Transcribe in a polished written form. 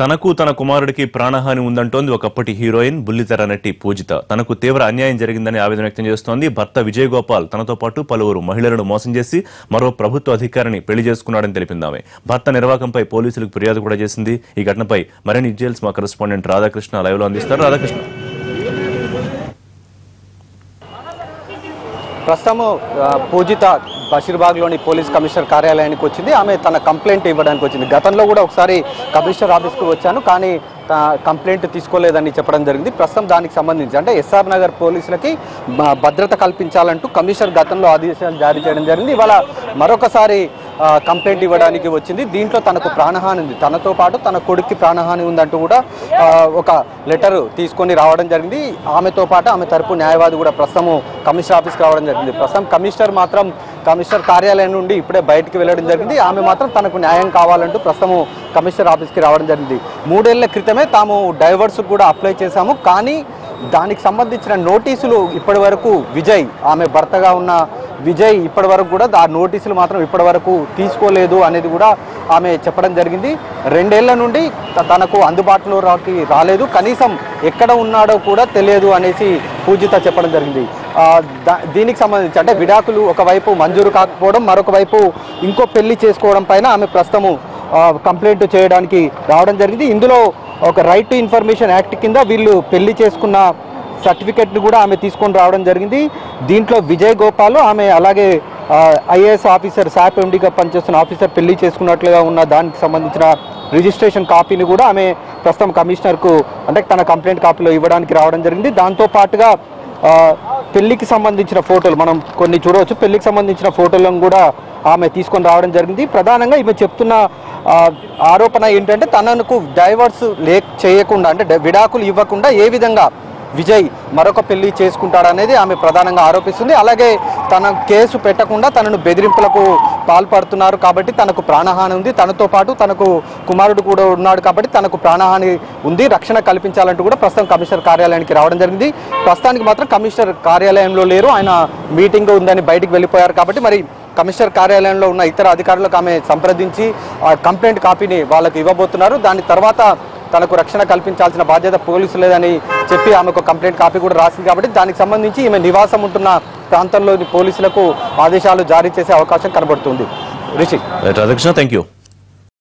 తనకు తన కుమారుడికి ప్రాణహాని ఉందంటోంది ఒకప్పటి హీరోయిన్ బుల్లితెర నటి పూజిత. తనకు తీవ్ర అన్యాయం జరిగిందని ఆవేదన వ్యక్తం చేస్తోంది. భర్త విజయ్ గోపాల్ తనతో పాటు పలువురు మహిళలను మోసం చేసి మరో ప్రభుత్వ అధికారిని పెళ్లి చేసుకున్నాడని తెలిపింది ఆమె. భర్త నిర్వాకంపై పోలీసులకు ఫిర్యాదు కూడా చేసింది. ఈ ఘటనపై మరిన్ని డీటెయిల్స్ మా కరెస్పాండెంట్ రాధాకృష్ణ లైవ్ లో అందిస్తారు. రాధాకృష్ణ, ప్రస్తుతము పూజిత బషీర్బాగ్లోని పోలీస్ కమిషనర్ కార్యాలయానికి వచ్చింది. ఆమె తన కంప్లైంట్ ఇవ్వడానికి వచ్చింది. గతంలో కూడా ఒకసారి కమిషనర్ ఆఫీస్కి వచ్చాను, కానీ కంప్లైంట్ తీసుకోలేదని చెప్పడం జరిగింది. ప్రస్తుతం దానికి సంబంధించి అంటే ఎస్ఆర్ నగర్ పోలీసులకి భద్రత కల్పించాలంటూ కమిషనర్ గతంలో ఆదేశాలు జారీ చేయడం జరిగింది. ఇవాళ మరొకసారి కంప్లైంట్ ఇవ్వడానికి వచ్చింది. దీంట్లో తనకు ప్రాణహాని ఉంది, తనతో పాటు తన కొడుక్కి ప్రాణహాని ఉందంటూ కూడా ఒక లెటర్ తీసుకొని రావడం జరిగింది. ఆమెతో పాటు ఆమె తరపు న్యాయవాది కూడా ప్రస్తుతం కమిషనర్ ఆఫీస్కి రావడం జరిగింది. ప్రస్తుతం కమిషనర్ కార్యాలయం నుండి ఇప్పుడే బయటికి వెళ్ళడం జరిగింది. ఆమె మాత్రం తనకు న్యాయం కావాలంటూ ప్రస్తుతం కమిషనర్ ఆఫీస్కి రావడం జరిగింది. 3 ఏళ్ల క్రితమే తాము డైవర్స్ కూడా అప్లై చేశాము, కానీ దానికి సంబంధించిన నోటీసులు ఇప్పటి వరకు విజయ్, ఆమె భర్తగా ఉన్న విజయ్ ఇప్పటి వరకు కూడా ఆ నోటీసులు మాత్రం ఇప్పటి వరకు తీసుకోలేదు అనేది కూడా ఆమె చెప్పడం జరిగింది. 2 ఏళ్ల నుండి తనకు అందుబాటులో రాలేదు, కనీసం ఎక్కడ ఉన్నాడో కూడా తెలియదు అనేసి పూజిత చెప్పడం జరిగింది. దీనికి సంబంధించి అంటే విడాకులు ఒకవైపు మంజూరు కాకపోవడం, మరొక వైపు ఇంకో పెళ్లి చేసుకోవడం పైన ఆమె ప్రస్తుతము కంప్లైంట్ చేయడానికి రావడం జరిగింది. ఇందులో ఒక రైట్ టు ఇన్ఫర్మేషన్ యాక్ట్ కింద వీళ్ళు పెళ్లి చేసుకున్న సర్టిఫికెట్ని కూడా ఆమె తీసుకొని రావడం జరిగింది. దీంట్లో విజయ్ గోపాల్, ఆమె అలాగే ఐఏఎస్ ఆఫీసర్, శాప్ ఎండీగా పనిచేస్తున్న ఆఫీసర్ పెళ్లి చేసుకున్నట్లుగా ఉన్న దానికి సంబంధించిన రిజిస్ట్రేషన్ కాపీని కూడా ఆమె ప్రస్తుతం కమిషనర్కు అంటే తన కంప్లైంట్ కాపీలో ఇవ్వడానికి రావడం జరిగింది. దాంతోపాటుగా పెళ్లికి సంబంధించిన ఫోటోలు మనం కొన్ని చూడవచ్చు. పెళ్లికి సంబంధించిన ఫోటోలను కూడా ఆమె తీసుకొని రావడం జరిగింది. ప్రధానంగా ఈమె చెప్తున్న ఆరోపణ ఏంటంటే తనకు డైవర్స్ చేయకుండా అంటే విడాకులు ఇవ్వకుండా ఏ విధంగా విజయ్ మరొక పెళ్లి చేసుకుంటాడనేది ఆమె ప్రధానంగా ఆరోపిస్తుంది. అలాగే తన కేసు పెట్టకుండా తనను బెదిరింపులకు పాల్పడుతున్నారు కాబట్టి తనకు ప్రాణహాని ఉంది, తనతో పాటు తనకు కుమారుడు కూడా ఉన్నాడు కాబట్టి తనకు ప్రాణహాని ఉంది, రక్షణ కల్పించాలంటూ కూడా ప్రస్తుతం కమిషనర్ కార్యాలయానికి రావడం జరిగింది. ప్రస్తుతానికి మాత్రం కమిషనర్ కార్యాలయంలో లేరు, ఆయన మీటింగ్ ఉందని బయటికి వెళ్ళిపోయారు. కాబట్టి మరి కమిషనర్ కార్యాలయంలో ఉన్న ఇతర అధికారులకు ఆమె సంప్రదించి కంప్లైంట్ కాపీని వాళ్ళకి ఇవ్వబోతున్నారు. దాని తర్వాత తనకు రక్షణ కల్పించాల్సిన బాధ్యత పోలీసు లేదని చెప్పి ఆమెకు కంప్లైంట్ కాపీ కూడా రాసింది. కాబట్టి దానికి సంబంధించి ఈమె నివాసం ఉంటున్న ప్రాంతంలోని పోలీసులకు ఆదేశాలు జారీ చేసే అవకాశం కనబడుతుంది. Rishi, thank you.